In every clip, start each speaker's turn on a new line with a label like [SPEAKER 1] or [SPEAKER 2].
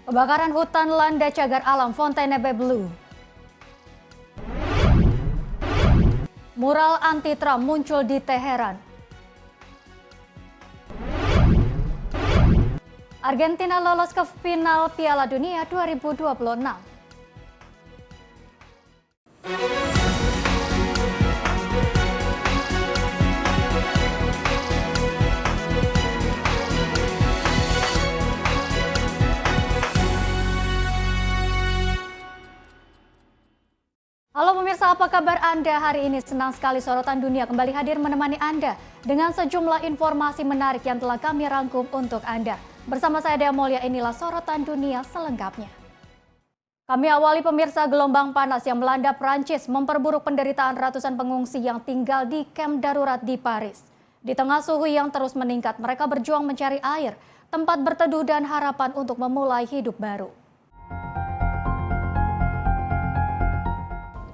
[SPEAKER 1] Kebakaran hutan landa cagar alam Fontainebleau. Mural anti-Trump muncul di Teheran. Argentina lolos ke final Piala Dunia 2026. Halo pemirsa, apa kabar Anda hari ini? Senang sekali Sorotan Dunia kembali hadir menemani Anda dengan sejumlah informasi menarik yang telah kami rangkum untuk Anda. Bersama saya Dea Molia, inilah Sorotan Dunia selengkapnya. Kami awali pemirsa, gelombang panas yang melanda Prancis memperburuk penderitaan ratusan pengungsi yang tinggal di kamp darurat di Paris. Di tengah suhu yang terus meningkat, mereka berjuang mencari air, tempat berteduh dan harapan untuk memulai hidup baru.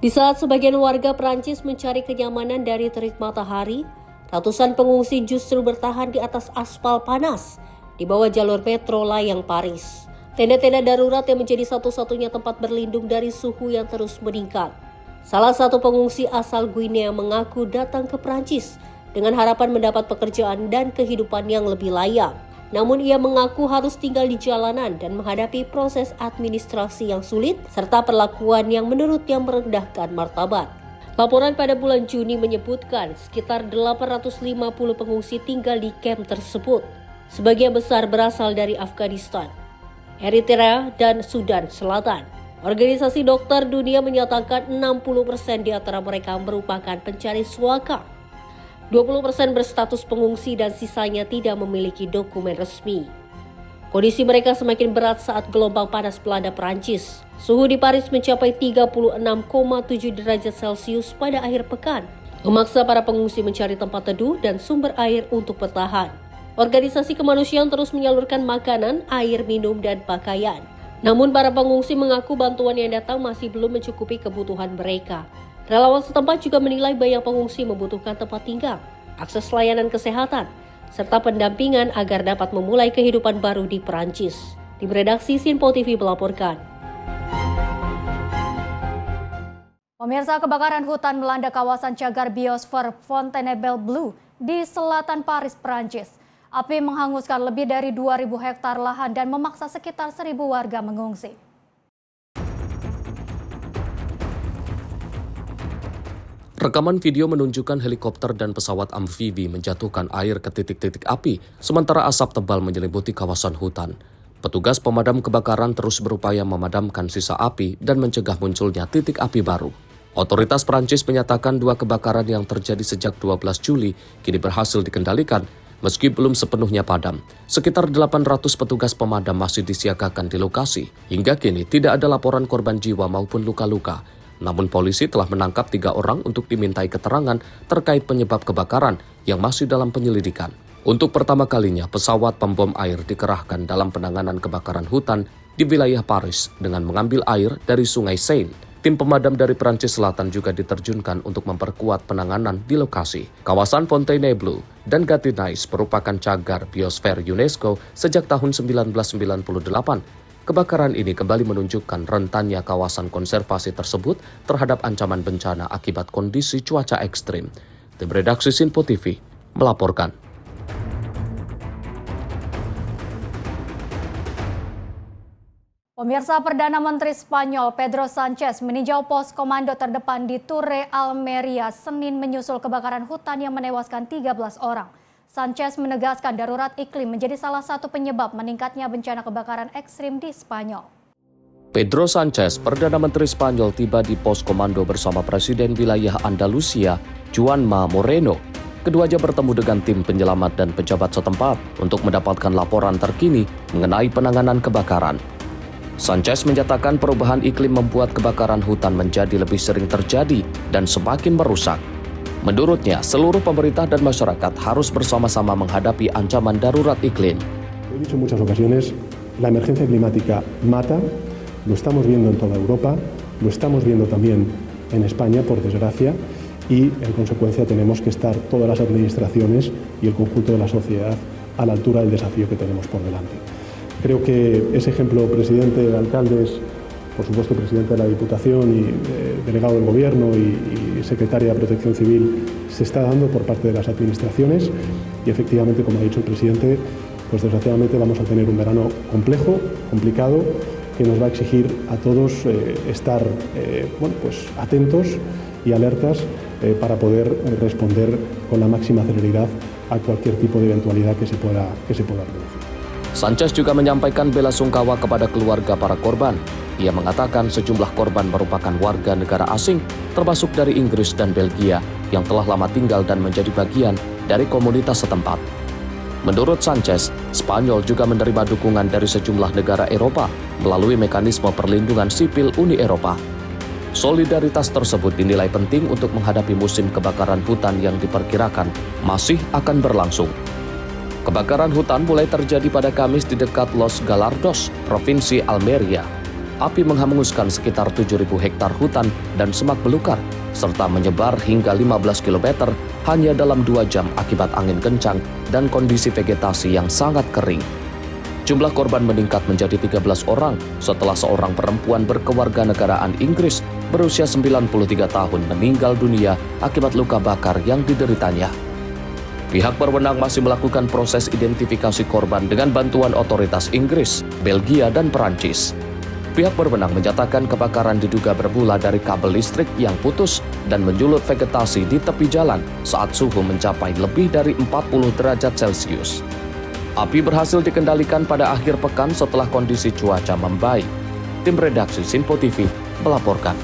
[SPEAKER 2] Di saat sebagian warga Prancis mencari kenyamanan dari terik matahari, ratusan pengungsi justru bertahan di atas aspal panas di bawah jalur metro layang Paris. Tenda-tenda darurat yang menjadi satu-satunya tempat berlindung dari suhu yang terus meningkat. Salah satu pengungsi asal Guinea mengaku datang ke Prancis dengan harapan mendapat pekerjaan dan kehidupan yang lebih layak. Namun ia mengaku harus tinggal di jalanan dan menghadapi proses administrasi yang sulit serta perlakuan yang menurutnya merendahkan martabat. Laporan pada bulan Juni menyebutkan sekitar 850 pengungsi tinggal di kamp tersebut. Sebagian besar berasal dari Afghanistan, Eritrea, dan Sudan Selatan. Organisasi Dokter Dunia menyatakan 60% di antara mereka merupakan pencari suaka. 20% berstatus pengungsi dan sisanya tidak memiliki dokumen resmi. Kondisi mereka semakin berat saat gelombang panas melanda Prancis. Suhu di Paris mencapai 36,7 derajat Celcius pada akhir pekan, memaksa para pengungsi mencari tempat teduh dan sumber air untuk bertahan. Organisasi kemanusiaan terus menyalurkan makanan, air minum, dan pakaian. Namun para pengungsi mengaku bantuan yang datang masih belum mencukupi kebutuhan mereka. Relawan setempat juga menilai banyak pengungsi membutuhkan tempat tinggal, akses layanan kesehatan, serta pendampingan agar dapat memulai kehidupan baru di Perancis. Tim redaksi Sinpo TV melaporkan.
[SPEAKER 1] Pemirsa, kebakaran hutan melanda kawasan cagar biosfer Fontainebleau di selatan Paris, Perancis. Api menghanguskan lebih dari 2.000 hektar lahan dan memaksa sekitar 1.000 warga mengungsi.
[SPEAKER 3] Rekaman video menunjukkan helikopter dan pesawat amfibi menjatuhkan air ke titik-titik api, sementara asap tebal menyelimuti kawasan hutan. Petugas pemadam kebakaran terus berupaya memadamkan sisa api dan mencegah munculnya titik api baru. Otoritas Prancis menyatakan 2 kebakaran yang terjadi sejak 12 Juli kini berhasil dikendalikan, meski belum sepenuhnya padam. Sekitar 800 petugas pemadam masih disiagakan di lokasi. Hingga kini tidak ada laporan korban jiwa maupun luka-luka. Namun polisi telah menangkap 3 orang untuk dimintai keterangan terkait penyebab kebakaran yang masih dalam penyelidikan. Untuk pertama kalinya, pesawat pembom air dikerahkan dalam penanganan kebakaran hutan di wilayah Paris dengan mengambil air dari Sungai Seine. Tim pemadam dari Prancis Selatan juga diterjunkan untuk memperkuat penanganan di lokasi. Kawasan Fontainebleau dan Gattinais merupakan cagar biosfer UNESCO sejak tahun 1998. Kebakaran ini kembali menunjukkan rentannya kawasan konservasi tersebut terhadap ancaman bencana akibat kondisi cuaca ekstrim. Tim redaksi Sinpo TV melaporkan.
[SPEAKER 1] Pemirsa, Perdana Menteri Spanyol Pedro Sánchez meninjau pos komando terdepan di Torre Almeria Senin menyusul kebakaran hutan yang menewaskan 13 orang. Sánchez menegaskan darurat iklim menjadi salah satu penyebab meningkatnya bencana kebakaran ekstrim di Spanyol.
[SPEAKER 3] Pedro Sánchez, Perdana Menteri Spanyol, tiba di pos komando bersama Presiden wilayah Andalusia, Juanma Moreno. Keduanya bertemu dengan tim penyelamat dan pejabat setempat untuk mendapatkan laporan terkini mengenai penanganan kebakaran. Sánchez menyatakan perubahan iklim membuat kebakaran hutan menjadi lebih sering terjadi dan semakin merusak. Menurutnya, seluruh pemerintah dan masyarakat harus bersama-sama menghadapi ancaman darurat iklim.
[SPEAKER 4] He dicho en muchas ocasiones, la emergencia climática mata, lo estamos viendo en toda Europa, lo estamos viendo también en España, por desgracia, y en consecuencia tenemos que estar todas las administraciones y el conjunto de la sociedad a la altura del desafío que tenemos por delante. Creo que ese ejemplo, presidente, alcaldes, por supuesto presidente de la Diputación y delegado del Gobierno y secretaria de Protección Civil, se está dando por parte de las administraciones y efectivamente, como ha dicho el presidente, pues desgraciadamente vamos a tener un verano complejo, complicado, que nos va a exigir a todos estar atentos y alertas para poder responder con la máxima celeridad a cualquier tipo de eventualidad que se pueda producir.
[SPEAKER 3] Sanchez juga menyampaikan bela sungkawa kepada keluarga para korban. Ia mengatakan sejumlah korban merupakan warga negara asing, termasuk dari Inggris dan Belgia, yang telah lama tinggal dan menjadi bagian dari komunitas setempat. Menurut Sanchez, Spanyol juga menerima dukungan dari sejumlah negara Eropa melalui mekanisme perlindungan sipil Uni Eropa. Solidaritas tersebut dinilai penting untuk menghadapi musim kebakaran hutan yang diperkirakan masih akan berlangsung. Kebakaran hutan mulai terjadi pada Kamis di dekat Los Galardos, Provinsi Almeria. Api menghanguskan sekitar 7.000 hektar hutan dan semak belukar, serta menyebar hingga 15 km hanya dalam 2 jam akibat angin kencang dan kondisi vegetasi yang sangat kering. Jumlah korban meningkat menjadi 13 orang setelah seorang perempuan berkewarganegaraan Inggris berusia 93 tahun meninggal dunia akibat luka bakar yang dideritanya. Pihak berwenang masih melakukan proses identifikasi korban dengan bantuan otoritas Inggris, Belgia, dan Perancis. Pihak berwenang menyatakan kebakaran diduga bermula dari kabel listrik yang putus dan menyulut vegetasi di tepi jalan saat suhu mencapai lebih dari 40 derajat Celcius. Api berhasil dikendalikan pada akhir pekan setelah kondisi cuaca membaik. Tim redaksi Sinpo TV melaporkan.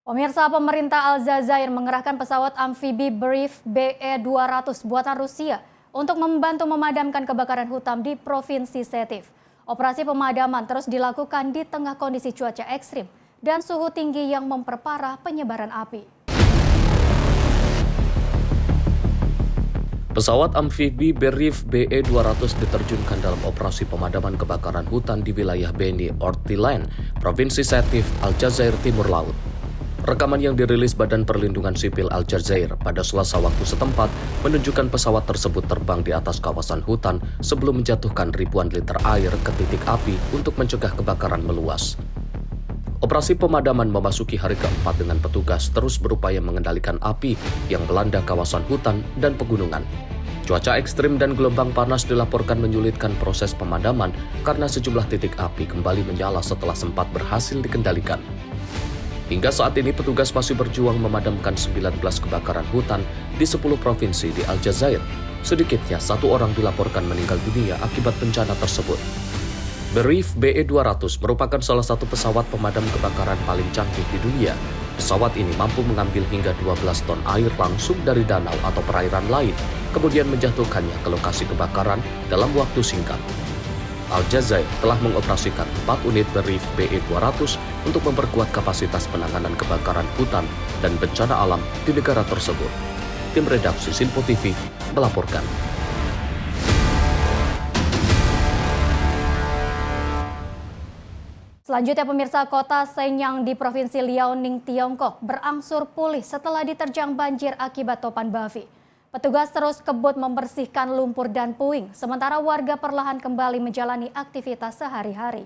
[SPEAKER 1] Pemirsa, pemerintah Aljazair mengerahkan pesawat amfibi Brief BE-200 buatan Rusia untuk membantu memadamkan kebakaran hutan di Provinsi Setif. Operasi pemadaman terus dilakukan di tengah kondisi cuaca ekstrim dan suhu tinggi yang memperparah penyebaran api.
[SPEAKER 3] Pesawat amfibi Brief BE-200 diterjunkan dalam operasi pemadaman kebakaran hutan di wilayah Beni Ortiland, Provinsi Setif, Aljazair Timur Laut. Rekaman yang dirilis Badan Perlindungan Sipil Aljazair pada Selasa waktu setempat menunjukkan pesawat tersebut terbang di atas kawasan hutan sebelum menjatuhkan ribuan liter air ke titik api untuk mencegah kebakaran meluas. Operasi pemadaman memasuki hari keempat dengan petugas terus berupaya mengendalikan api yang melanda kawasan hutan dan pegunungan. Cuaca ekstrim dan gelombang panas dilaporkan menyulitkan proses pemadaman karena sejumlah titik api kembali menyala setelah sempat berhasil dikendalikan. Hingga saat ini petugas masih berjuang memadamkan 19 kebakaran hutan di 10 provinsi di Aljazair. Sedikitnya 1 orang dilaporkan meninggal dunia akibat bencana tersebut. Brief BE-200 merupakan salah satu pesawat pemadam kebakaran paling canggih di dunia. Pesawat ini mampu mengambil hingga 12 ton air langsung dari danau atau perairan lain, kemudian menjatuhkannya ke lokasi kebakaran dalam waktu singkat. Aljazair telah mengoperasikan 4 unit Brief BE-200 untuk memperkuat kapasitas penanganan kebakaran hutan dan bencana alam di negara tersebut. Tim redaksi Sinpo TV melaporkan.
[SPEAKER 1] Selanjutnya pemirsa, kota Shenyang di Provinsi Liaoning, Tiongkok berangsur pulih setelah diterjang banjir akibat topan Bavi. Petugas terus kebut membersihkan lumpur dan puing, sementara warga perlahan kembali menjalani aktivitas sehari-hari.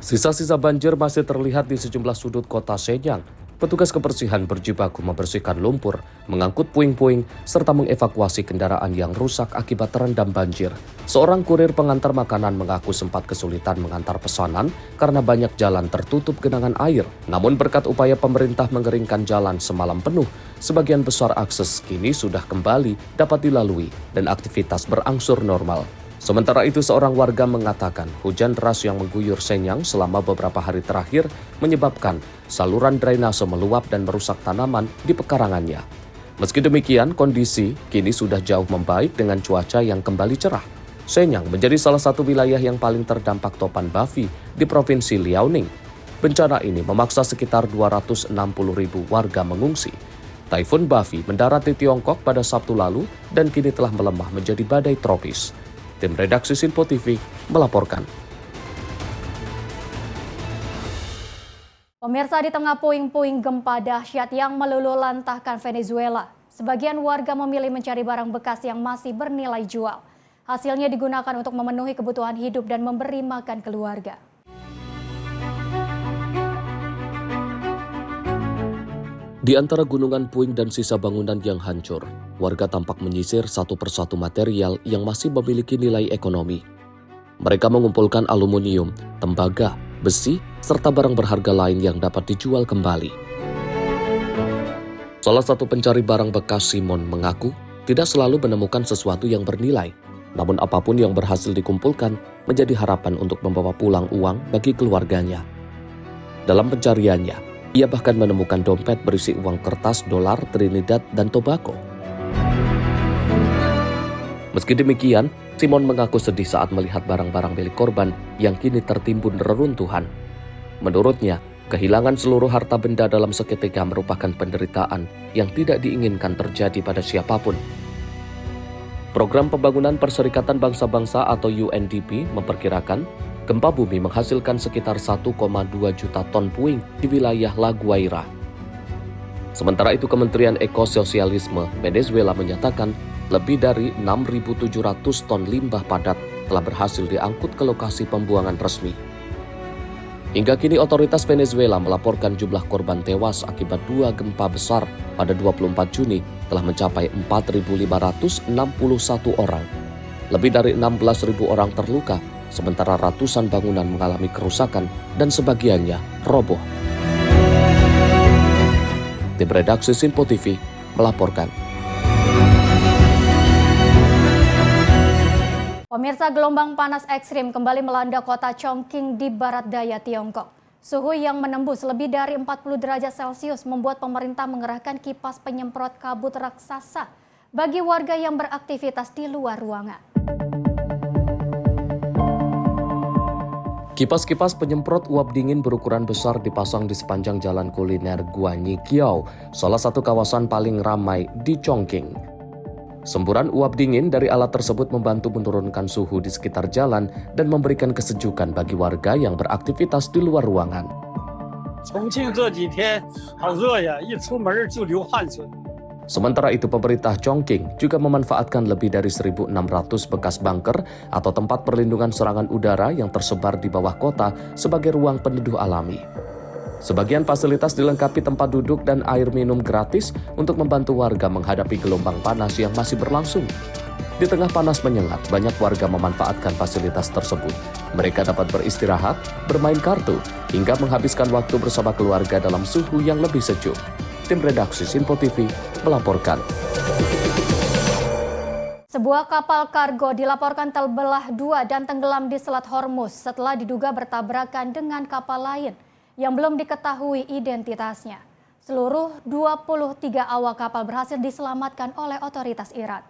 [SPEAKER 3] Sisa-sisa banjir masih terlihat di sejumlah sudut kota Shenyang. Petugas kebersihan berjibaku membersihkan lumpur, mengangkut puing-puing, serta mengevakuasi kendaraan yang rusak akibat terendam banjir. Seorang kurir pengantar makanan mengaku sempat kesulitan mengantar pesanan karena banyak jalan tertutup genangan air. Namun berkat upaya pemerintah mengeringkan jalan semalam penuh, sebagian besar akses kini sudah kembali dapat dilalui dan aktivitas berangsur normal. Sementara itu, seorang warga mengatakan hujan deras yang mengguyur Shenyang selama beberapa hari terakhir menyebabkan saluran drainase meluap dan merusak tanaman di pekarangannya. Meski demikian, kondisi kini sudah jauh membaik dengan cuaca yang kembali cerah. Shenyang menjadi salah satu wilayah yang paling terdampak topan Bavi di Provinsi Liaoning. Bencana ini memaksa sekitar 260.000 warga mengungsi. Taifun Bavi mendarat di Tiongkok pada Sabtu lalu dan kini telah melemah menjadi badai tropis. Tim redaksi Sinpo TV melaporkan.
[SPEAKER 1] Pemirsa, di tengah puing-puing gempa dahsyat yang meluluhlantahkan Venezuela, sebagian warga memilih mencari barang bekas yang masih bernilai jual. Hasilnya digunakan untuk memenuhi kebutuhan hidup dan memberi makan keluarga.
[SPEAKER 3] Di antara gunungan puing dan sisa bangunan yang hancur, warga tampak menyisir satu persatu material yang masih memiliki nilai ekonomi. Mereka mengumpulkan aluminium, tembaga, besi, serta barang berharga lain yang dapat dijual kembali. Salah satu pencari barang bekas, Simon, mengaku tidak selalu menemukan sesuatu yang bernilai. Namun apapun yang berhasil dikumpulkan menjadi harapan untuk membawa pulang uang bagi keluarganya. Dalam pencariannya, ia bahkan menemukan dompet berisi uang kertas dolar Trinidad dan Tobago. Meski demikian, Simon mengaku sedih saat melihat barang-barang milik korban yang kini tertimbun reruntuhan. Menurutnya, kehilangan seluruh harta benda dalam seketika merupakan penderitaan yang tidak diinginkan terjadi pada siapapun. Program Pembangunan Perserikatan Bangsa-Bangsa atau UNDP memperkirakan gempa bumi menghasilkan sekitar 1,2 juta ton puing di wilayah La Guaira. Sementara itu, Kementerian Ekososialisme Venezuela menyatakan lebih dari 6.700 ton limbah padat telah berhasil diangkut ke lokasi pembuangan resmi. Hingga kini otoritas Venezuela melaporkan jumlah korban tewas akibat dua gempa besar pada 24 Juni telah mencapai 4.561 orang. Lebih dari 16.000 orang terluka, sementara ratusan bangunan mengalami kerusakan dan sebagiannya roboh. Tim redaksi Simpo TV melaporkan.
[SPEAKER 1] Pemirsa, gelombang panas ekstrim kembali melanda kota Chongqing di barat daya Tiongkok. Suhu yang menembus lebih dari 40 derajat Celcius membuat pemerintah mengerahkan kipas penyemprot kabut raksasa bagi warga yang beraktivitas di luar ruangan.
[SPEAKER 3] Kipas-kipas penyemprot uap dingin berukuran besar dipasang di sepanjang jalan kuliner Guanyiqiao, salah satu kawasan paling ramai di Chongqing. Semburan uap dingin dari alat tersebut membantu menurunkan suhu di sekitar jalan dan memberikan kesejukan bagi warga yang beraktivitas di luar ruangan. Sementara itu, pemerintah Chongqing juga memanfaatkan lebih dari 1.600 bekas bunker atau tempat perlindungan serangan udara yang tersebar di bawah kota sebagai ruang peneduh alami. Sebagian fasilitas dilengkapi tempat duduk dan air minum gratis untuk membantu warga menghadapi gelombang panas yang masih berlangsung. Di tengah panas menyengat, banyak warga memanfaatkan fasilitas tersebut. Mereka dapat beristirahat, bermain kartu, hingga menghabiskan waktu bersama keluarga dalam suhu yang lebih sejuk. Tim redaksi Simpo TV melaporkan.
[SPEAKER 1] Sebuah kapal kargo dilaporkan terbelah dua dan tenggelam di Selat Hormuz setelah diduga bertabrakan dengan kapal lain yang belum diketahui identitasnya. Seluruh 23 awak kapal berhasil diselamatkan oleh otoritas Iran.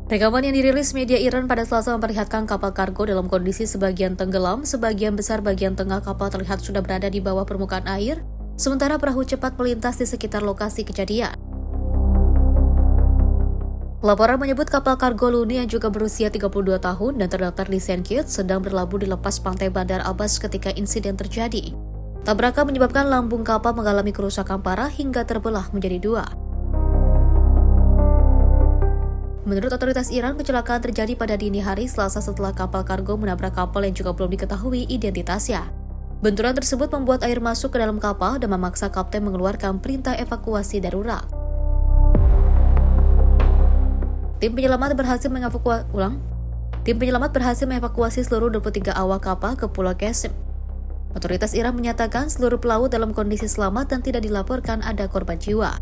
[SPEAKER 2] Rekaman yang dirilis media Iran pada Selasa memperlihatkan kapal kargo dalam kondisi sebagian tenggelam, sebagian besar bagian tengah kapal terlihat sudah berada di bawah permukaan air, sementara perahu cepat melintas di sekitar lokasi kejadian. Laporan menyebut kapal kargo Luni yang juga berusia 32 tahun dan terdaftar di St. Kitts sedang berlabuh di lepas pantai Bandar Abbas ketika insiden terjadi. Tabrakan menyebabkan lambung kapal mengalami kerusakan parah hingga terbelah menjadi dua. Menurut otoritas Iran, kecelakaan terjadi pada dini hari Selasa setelah kapal kargo menabrak kapal yang juga belum diketahui identitasnya. Benturan tersebut membuat air masuk ke dalam kapal dan memaksa kapten mengeluarkan perintah evakuasi darurat. Tim penyelamat berhasil mengevakuasi seluruh 23 awak kapal ke Pulau Qasim. Otoritas Iran menyatakan seluruh pelaut dalam kondisi selamat dan tidak dilaporkan ada korban jiwa.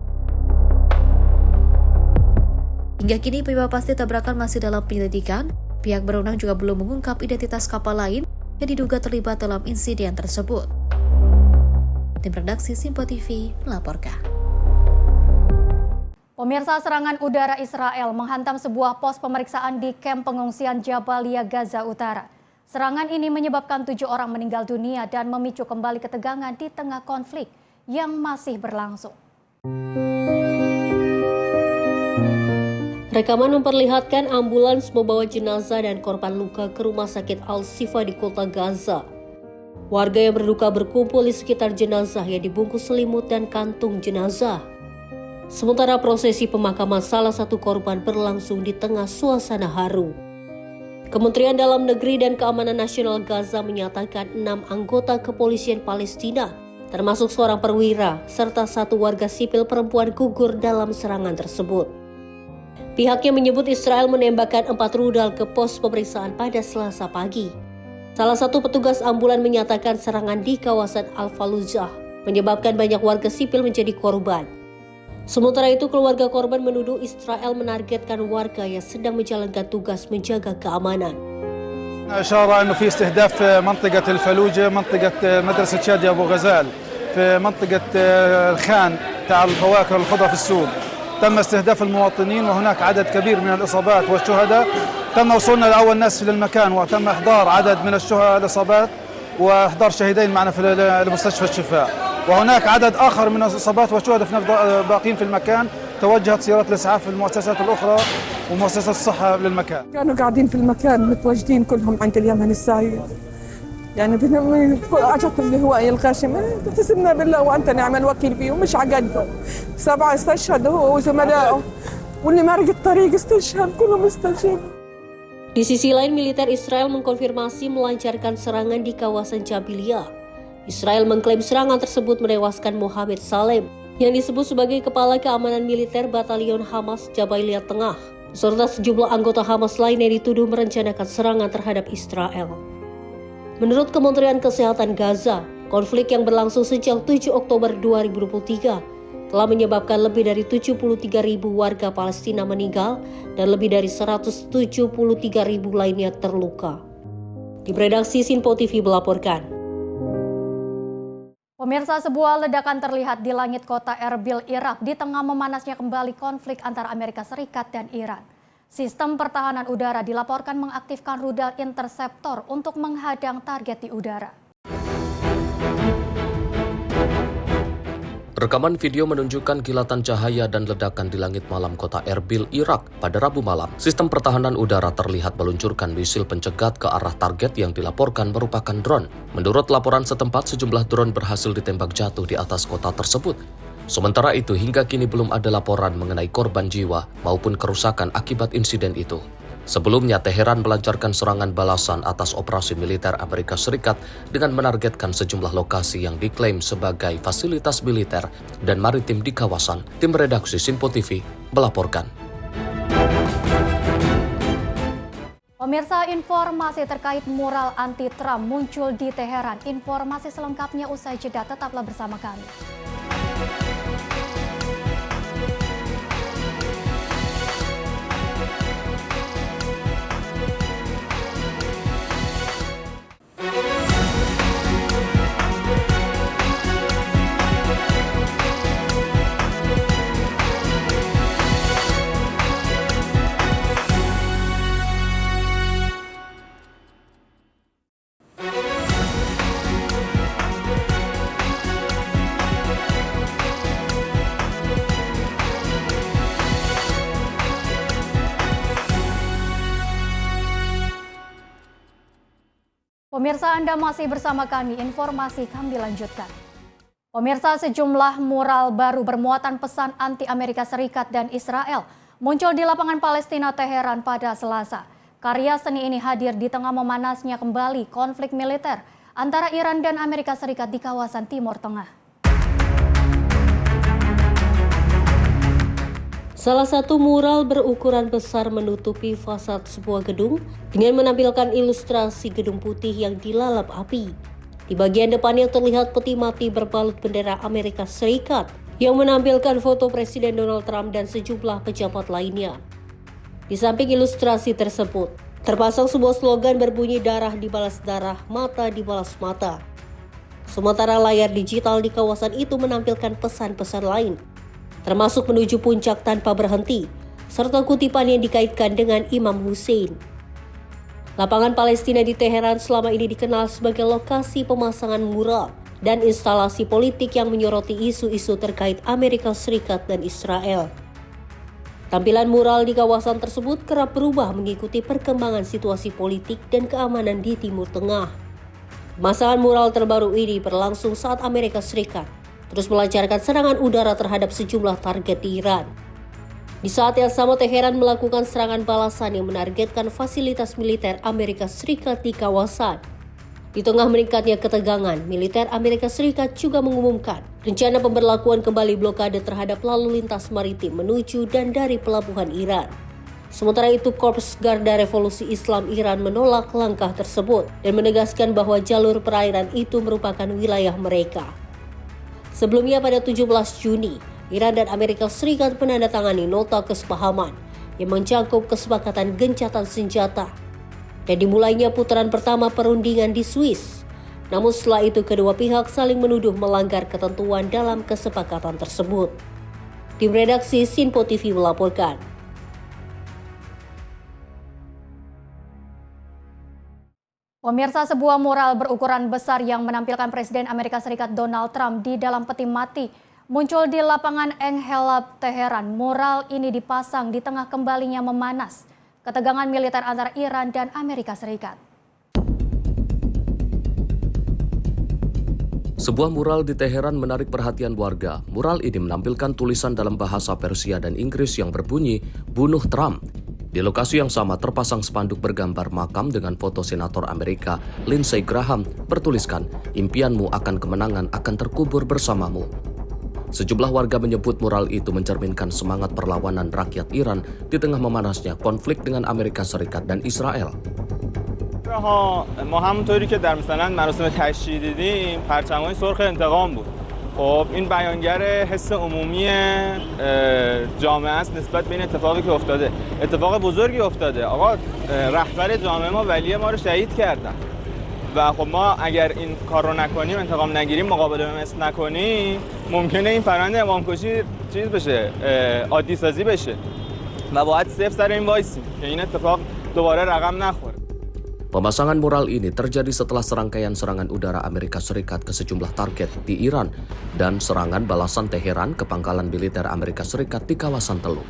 [SPEAKER 2] Hingga kini penyebab pasti tabrakan masih dalam penyelidikan. Pihak berwenang juga belum mengungkap identitas kapal lain yang diduga terlibat dalam insiden tersebut. Tim redaksi Simpo TV melaporkan.
[SPEAKER 1] Pemirsa, serangan udara Israel menghantam sebuah pos pemeriksaan di kamp pengungsian Jabalia, Gaza Utara. Serangan ini menyebabkan 7 orang meninggal dunia dan memicu kembali ketegangan di tengah konflik yang masih berlangsung.
[SPEAKER 2] Rekaman memperlihatkan ambulans membawa jenazah dan korban luka ke rumah sakit Al-Shifa di kota Gaza. Warga yang berduka berkumpul di sekitar jenazah yang dibungkus selimut dan kantung jenazah. Sementara prosesi pemakaman salah satu korban berlangsung di tengah suasana haru. Kementerian Dalam Negeri dan Keamanan Nasional Gaza menyatakan 6 anggota kepolisian Palestina, termasuk seorang perwira, serta 1 warga sipil perempuan gugur dalam serangan tersebut. Pihaknya menyebut Israel menembakkan 4 rudal ke pos pemeriksaan pada Selasa pagi. Salah satu petugas ambulan menyatakan serangan di kawasan Al-Fallujah menyebabkan banyak warga sipil menjadi korban. Sementara itu, keluarga korban menuduh Israel menargetkan warga yang sedang menjalankan tugas menjaga keamanan.
[SPEAKER 5] أشار أنه في استهداف منطقة الفلوجة منطقة مدرسة شادي أبو غزال في منطقة الخان تاع الفواكه والخضر في السوق. تم استهداف المواطنين وهناك عدد كبير من الإصابات والشهداء. تم وصولنا لأول ناس للمكان وتم إحضار عدد من الإصابات وإحضار شهيدين معنا في مستشفى الشفاء. وهناك عدد آخر من الإصابات والشهداء باقين في المكان. توجهت سيارات الإسعاف في المؤسسات الأخرى ومؤسسات الصحة للمكان.
[SPEAKER 6] كانوا قاعدين في المكان متواجدين كلهم عند اليمن الساير. يعني أجتهم الهواء الغاشم، حسبنا بالله وأنت نعم الوكيل فيه ومش عقدهم. 7 استشهدوا هو وزملائه واللي مرق الطريق استشهد كلهم استشهدوا.
[SPEAKER 2] Di sisi lain, militer Israel mengkonfirmasi melancarkan serangan di kawasan Jabilia. Israel mengklaim serangan tersebut menewaskan Mohammed Salem, yang disebut sebagai kepala keamanan militer Batalion Hamas Jabaliya Tengah, serta sejumlah anggota Hamas lain yang dituduh merencanakan serangan terhadap Israel. Menurut Kementerian Kesehatan Gaza, konflik yang berlangsung sejak 7 Oktober 2023 telah menyebabkan lebih dari 73.000 warga Palestina meninggal dan lebih dari 173.000 lainnya terluka. Di redaksi Sinpo TV melaporkan.
[SPEAKER 1] Pemirsa, sebuah ledakan terlihat di langit kota Erbil, Irak di tengah memanasnya kembali konflik antara Amerika Serikat dan Iran. Sistem pertahanan udara dilaporkan mengaktifkan rudal interceptor untuk menghadang target di udara.
[SPEAKER 3] Rekaman video menunjukkan kilatan cahaya dan ledakan di langit malam kota Erbil, Irak pada Rabu malam. Sistem pertahanan udara terlihat meluncurkan misil pencegat ke arah target yang dilaporkan merupakan drone. Menurut laporan setempat, sejumlah drone berhasil ditembak jatuh di atas kota tersebut. Sementara itu, hingga kini belum ada laporan mengenai korban jiwa maupun kerusakan akibat insiden itu. Sebelumnya, Teheran melancarkan serangan balasan atas operasi militer Amerika Serikat dengan menargetkan sejumlah lokasi yang diklaim sebagai fasilitas militer dan maritim di kawasan. Tim redaksi Sinpo TV melaporkan.
[SPEAKER 1] Pemirsa, informasi terkait mural anti-Trump muncul di Teheran. Informasi selengkapnya usai jeda, tetaplah bersama kami. Pemirsa, Anda masih bersama kami, informasi kami lanjutkan. Pemirsa, sejumlah mural baru bermuatan pesan anti Amerika Serikat dan Israel muncul di lapangan Palestina Teheran pada Selasa. Karya seni ini hadir di tengah memanasnya kembali konflik militer antara Iran dan Amerika Serikat di kawasan Timur Tengah.
[SPEAKER 2] Salah satu mural berukuran besar menutupi fasad sebuah gedung dengan menampilkan ilustrasi gedung putih yang dilalap api. Di bagian depannya terlihat peti mati berbalut bendera Amerika Serikat yang menampilkan foto Presiden Donald Trump dan sejumlah pejabat lainnya. Di samping ilustrasi tersebut, terpasang sebuah slogan berbunyi darah dibalas darah, mata dibalas mata. Sementara layar digital di kawasan itu menampilkan pesan-pesan lain, termasuk menuju puncak tanpa berhenti, serta kutipan yang dikaitkan dengan Imam Hussein. Lapangan Palestina di Teheran selama ini dikenal sebagai lokasi pemasangan mural dan instalasi politik yang menyoroti isu-isu terkait Amerika Serikat dan Israel. Tampilan mural di kawasan tersebut kerap berubah mengikuti perkembangan situasi politik dan keamanan di Timur Tengah. Pemasangan mural terbaru ini berlangsung saat Amerika Serikat terus melancarkan serangan udara terhadap sejumlah target di Iran. Di saat yang sama, Teheran melakukan serangan balasan yang menargetkan fasilitas militer Amerika Serikat di kawasan. Di tengah meningkatnya ketegangan, militer Amerika Serikat juga mengumumkan rencana pemberlakuan kembali blokade terhadap lalu lintas maritim menuju dan dari pelabuhan Iran. Sementara itu, Korps Garda Revolusi Islam Iran menolak langkah tersebut dan menegaskan bahwa jalur perairan itu merupakan wilayah mereka. Sebelumnya pada 17 Juni, Iran dan Amerika Serikat menandatangani nota kesepahaman yang mencangkup kesepakatan gencatan senjata dan dimulainya putaran pertama perundingan di Swiss. Namun setelah itu kedua pihak saling menuduh melanggar ketentuan dalam kesepakatan tersebut. Tim redaksi Sinpo TV melaporkan.
[SPEAKER 1] Pemirsa, sebuah mural berukuran besar yang menampilkan Presiden Amerika Serikat Donald Trump di dalam peti mati muncul di lapangan Enghelab, Teheran. Mural ini dipasang di tengah kembalinya memanas ketegangan militer antara Iran dan Amerika Serikat.
[SPEAKER 3] Sebuah mural di Teheran menarik perhatian warga. Mural ini menampilkan tulisan dalam bahasa Persia dan Inggris yang berbunyi, "Bunuh Trump." Di lokasi yang sama terpasang spanduk bergambar makam dengan foto Senator Amerika Lindsey Graham bertuliskan, "Impianmu akan kemenangan akan terkubur bersamamu." Sejumlah warga menyebut mural itu mencerminkan semangat perlawanan rakyat Iran di tengah memanasnya konflik dengan Amerika Serikat dan Israel.
[SPEAKER 7] ما همونطوری که در مثلا مراسم تشییع دیدیم پرچم‌های سرخ انتقام بود. خب این بیانگر حس عمومی جامعه است نسبت به این اتفاقی که افتاده. اتفاق بزرگی افتاده. آقا رهبر جامعه ما ولی ما رو شهید کردن. و خب ما اگر این کار رو نکنیم، انتقام نگیریم، مقابله به مثل نکنیم، ممکنه این فرآیند امامکشی چیز بشه، عادی سازی بشه. و باید صفر سر این وایسیم که این اتفاق دوباره رقم نخوره.
[SPEAKER 3] Pemasangan mural ini terjadi setelah serangkaian serangan udara Amerika Serikat ke sejumlah target di Iran dan serangan balasan Teheran ke pangkalan militer Amerika Serikat di kawasan Teluk.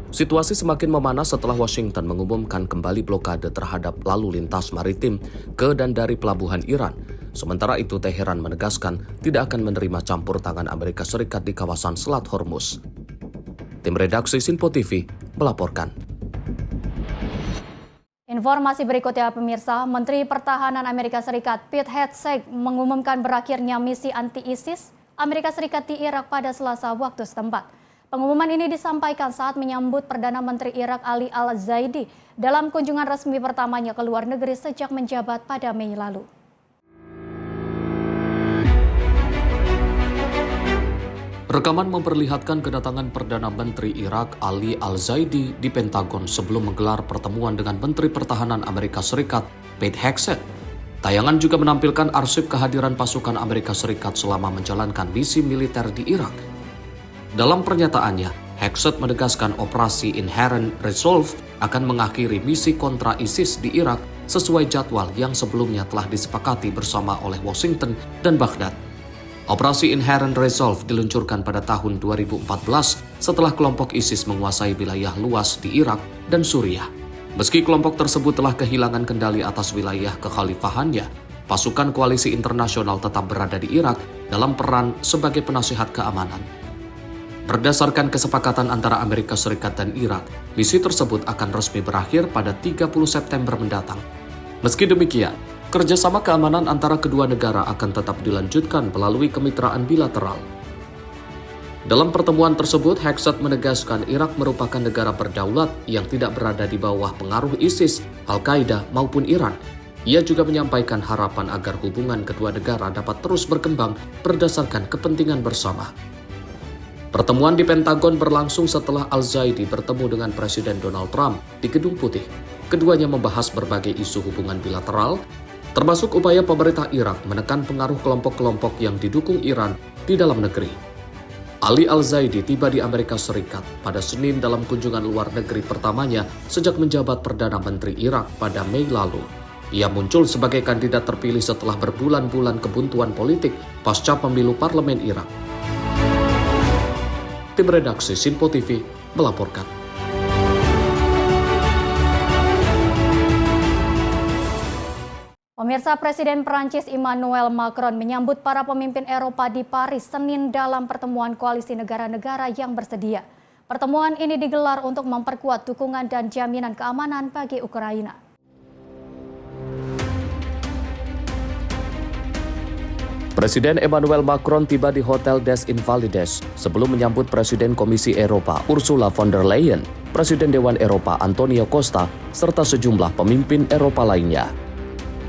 [SPEAKER 3] Situasi semakin memanas setelah Washington mengumumkan kembali blokade terhadap lalu lintas maritim ke dan dari pelabuhan Iran. Sementara itu, Teheran menegaskan tidak akan menerima campur tangan Amerika Serikat di kawasan Selat Hormuz. Tim redaksi Sinpo TV melaporkan.
[SPEAKER 1] Informasi berikutnya, pemirsa, Menteri Pertahanan Amerika Serikat Pete Hegseth mengumumkan berakhirnya misi anti-ISIS Amerika Serikat di Irak pada Selasa waktu setempat. Pengumuman ini disampaikan saat menyambut Perdana Menteri Irak Ali Al-Zaidi dalam kunjungan resmi pertamanya ke luar negeri sejak menjabat pada Mei lalu.
[SPEAKER 3] Rekaman memperlihatkan kedatangan Perdana Menteri Irak Ali Al-Zaidi di Pentagon sebelum menggelar pertemuan dengan Menteri Pertahanan Amerika Serikat Pete Hegseth. Tayangan juga menampilkan arsip kehadiran pasukan Amerika Serikat selama menjalankan misi militer di Irak. Dalam pernyataannya, Hegseth menegaskan operasi Inherent Resolve akan mengakhiri misi kontra ISIS di Irak sesuai jadwal yang sebelumnya telah disepakati bersama oleh Washington dan Baghdad. Operasi Inherent Resolve diluncurkan pada tahun 2014 setelah kelompok ISIS menguasai wilayah luas di Irak dan Suriah. Meski kelompok tersebut telah kehilangan kendali atas wilayah kekhalifahannya, pasukan koalisi internasional tetap berada di Irak dalam peran sebagai penasihat keamanan. Berdasarkan kesepakatan antara Amerika Serikat dan Irak, misi tersebut akan resmi berakhir pada 30 September mendatang. Meski demikian, kerjasama keamanan antara kedua negara akan tetap dilanjutkan melalui kemitraan bilateral. Dalam pertemuan tersebut, Hegseth menegaskan Irak merupakan negara berdaulat yang tidak berada di bawah pengaruh ISIS, Al-Qaeda maupun Iran. Ia juga menyampaikan harapan agar hubungan kedua negara dapat terus berkembang berdasarkan kepentingan bersama. Pertemuan di Pentagon berlangsung setelah Al-Zaidi bertemu dengan Presiden Donald Trump di Gedung Putih. Keduanya membahas berbagai isu hubungan bilateral, termasuk upaya pemerintah Irak menekan pengaruh kelompok-kelompok yang didukung Iran di dalam negeri. Ali Al-Zaidi tiba di Amerika Serikat pada Senin dalam kunjungan luar negeri pertamanya sejak menjabat Perdana Menteri Irak pada Mei lalu. Ia muncul sebagai kandidat terpilih setelah berbulan-bulan kebuntuan politik pasca pemilu parlemen Irak. Tim redaksi Sinpo TV melaporkan.
[SPEAKER 1] Pemirsa, Presiden Prancis Emmanuel Macron menyambut para pemimpin Eropa di Paris Senin dalam pertemuan koalisi negara-negara yang bersedia. Pertemuan ini digelar untuk memperkuat dukungan dan jaminan keamanan bagi Ukraina.
[SPEAKER 3] Presiden Emmanuel Macron tiba di Hotel des Invalides sebelum menyambut Presiden Komisi Eropa Ursula von der Leyen, Presiden Dewan Eropa Antonio Costa, serta sejumlah pemimpin Eropa lainnya.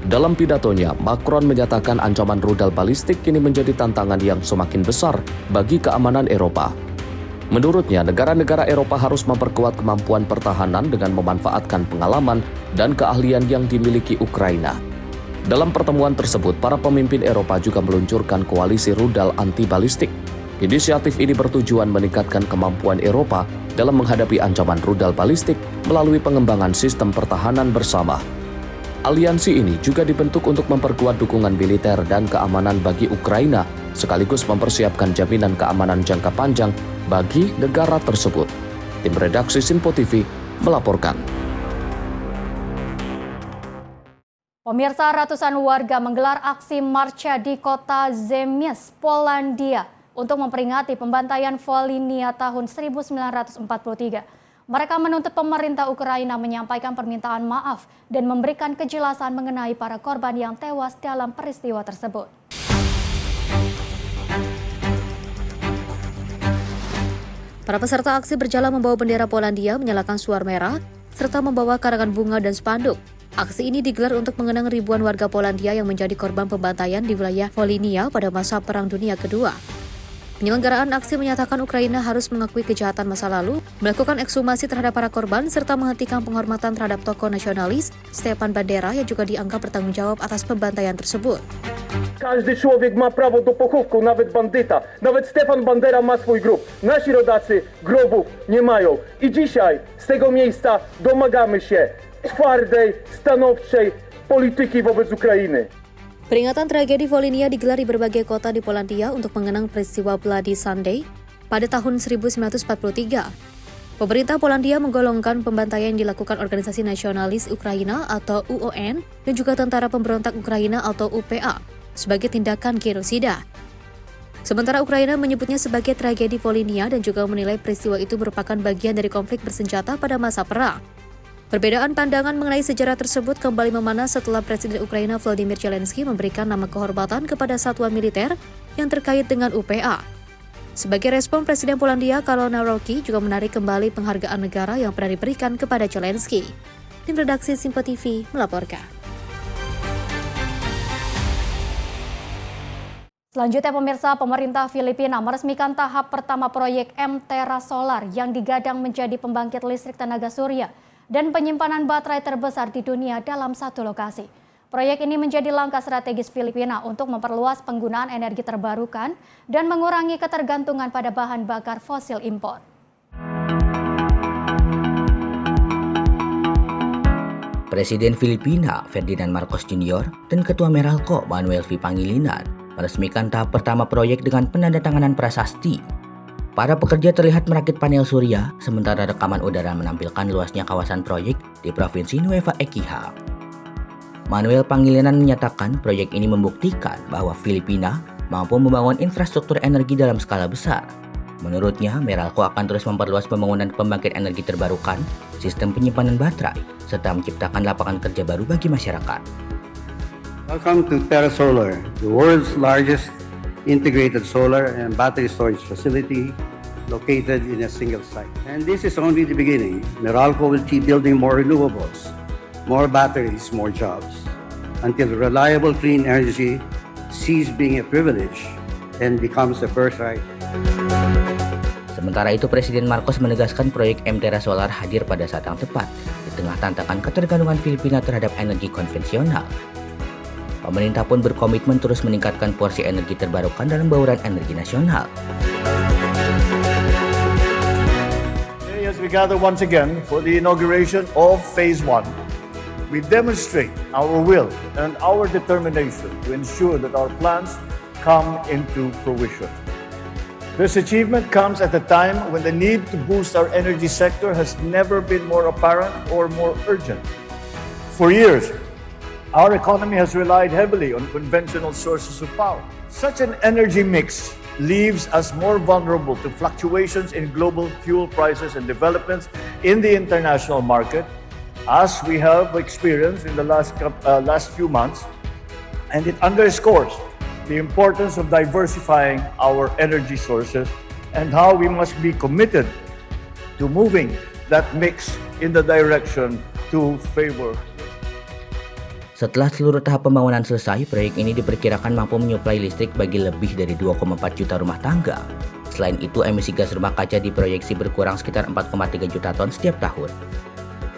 [SPEAKER 3] Dalam pidatonya, Macron menyatakan ancaman rudal balistik kini menjadi tantangan yang semakin besar bagi keamanan Eropa. Menurutnya, negara-negara Eropa harus memperkuat kemampuan pertahanan dengan memanfaatkan pengalaman dan keahlian yang dimiliki Ukraina. Dalam pertemuan tersebut, para pemimpin Eropa juga meluncurkan koalisi rudal anti-balistik. Inisiatif ini bertujuan meningkatkan kemampuan Eropa dalam menghadapi ancaman rudal balistik melalui pengembangan sistem pertahanan bersama. Aliansi ini juga dibentuk untuk memperkuat dukungan militer dan keamanan bagi Ukraina, sekaligus mempersiapkan jaminan keamanan jangka panjang bagi negara tersebut. Tim redaksi Sinpo TV melaporkan.
[SPEAKER 1] Pemirsa, ratusan warga menggelar aksi marcha di kota Zemysz, Polandia untuk memperingati pembantaian Volhynia tahun 1943. Mereka menuntut pemerintah Ukraina menyampaikan permintaan maaf dan memberikan kejelasan mengenai para korban yang tewas dalam peristiwa tersebut.
[SPEAKER 2] Para peserta aksi berjalan membawa bendera Polandia, menyalakan suar merah, serta membawa karangan bunga dan spanduk. Aksi ini digelar untuk mengenang ribuan warga Polandia yang menjadi korban pembantaian di wilayah Volhynia pada masa Perang Dunia Kedua. Penyelenggaraan aksi menyatakan Ukraina harus mengakui kejahatan masa lalu, melakukan ekshumasi terhadap para korban, serta menghentikan penghormatan terhadap tokoh nasionalis Stepan Bandera yang juga dianggap bertanggung jawab atas pembantaian tersebut.
[SPEAKER 8] Każdy człowiek ma prawo do pochówku, nawet bandyta. Nawet Stefan Bandera ma swój grób. Nasi rodacy grobów nie mają. I dzisiaj z tego miejsca domagamy się twardej, stanowczej polityki wobec Ukrainy.
[SPEAKER 2] Peringatan tragedi Volhynia digelar di berbagai kota di Polandia untuk mengenang peristiwa Bloody Sunday pada tahun 1943. Pemerintah Polandia menggolongkan pembantaian yang dilakukan Organisasi Nasionalis Ukraina atau UON dan juga Tentara Pemberontak Ukraina atau UPA sebagai tindakan genosida. Sementara Ukraina menyebutnya sebagai tragedi Volhynia dan juga menilai peristiwa itu merupakan bagian dari konflik bersenjata pada masa perang. Perbedaan pandangan mengenai sejarah tersebut kembali memanas setelah Presiden Ukraina Volodymyr Zelensky memberikan nama kehormatan kepada satuan militer yang terkait dengan UPA. Sebagai respon, Presiden Polandia Karol Nawrocki juga menarik kembali penghargaan negara yang pernah diberikan kepada Zelensky. Tim redaksi Sinpo TV melaporkan.
[SPEAKER 1] Selanjutnya, pemirsa, pemerintah Filipina meresmikan tahap pertama proyek Mtera Solar yang digadang menjadi pembangkit listrik tenaga surya dan penyimpanan baterai terbesar di dunia dalam satu lokasi. Proyek ini menjadi langkah strategis Filipina untuk memperluas penggunaan energi terbarukan dan mengurangi ketergantungan pada bahan bakar fosil impor.
[SPEAKER 9] Presiden Filipina Ferdinand Marcos Jr. dan Ketua Meralco Manuel V. Pangilinan meresmikan tahap pertama proyek dengan penandatanganan prasasti. Para pekerja terlihat merakit panel surya, sementara rekaman udara menampilkan luasnya kawasan proyek di Provinsi Nueva Ecija. Manuel Pangilinan menyatakan proyek ini membuktikan bahwa Filipina mampu membangun infrastruktur energi dalam skala besar. Menurutnya, Meralco akan terus memperluas pembangunan pembangkit energi terbarukan, sistem penyimpanan baterai, serta menciptakan lapangan kerja baru bagi masyarakat.
[SPEAKER 10] Welcome to Terra Solar, the world's largest integrated solar and battery storage facility located in a single site. And this is only the beginning. Meralco will keep building more renewables, more batteries, more jobs, until reliable clean energy ceases being a privilege and becomes a birthright.
[SPEAKER 9] Sementara itu, Presiden Marcos menegaskan proyek Mtera Solar hadir pada saat yang tepat di tengah tantangan ketergantungan Filipina terhadap energi konvensional. Pemerintah pun berkomitmen terus meningkatkan porsi energi terbarukan dalam bauran energi nasional.
[SPEAKER 11] As we gather once again for the inauguration of Phase 1, we demonstrate our will and our determination to ensure that our plans come into fruition. This achievement comes at a time when the need to boost our energy sector has never been more apparent or more urgent. For years, our economy has relied heavily on conventional sources of power. Such an energy mix leaves us more vulnerable to fluctuations in global fuel prices and developments in the international market, as we have experienced in the last few months, and it underscores the importance of diversifying our energy sources and how we must be committed to moving that mix in the direction to favor.
[SPEAKER 9] Setelah seluruh tahap pembangunan selesai, proyek ini diperkirakan mampu menyuplai listrik bagi lebih dari 2,4 juta rumah tangga. Selain itu, emisi gas rumah kaca diproyeksi berkurang sekitar 4,3 juta ton setiap tahun.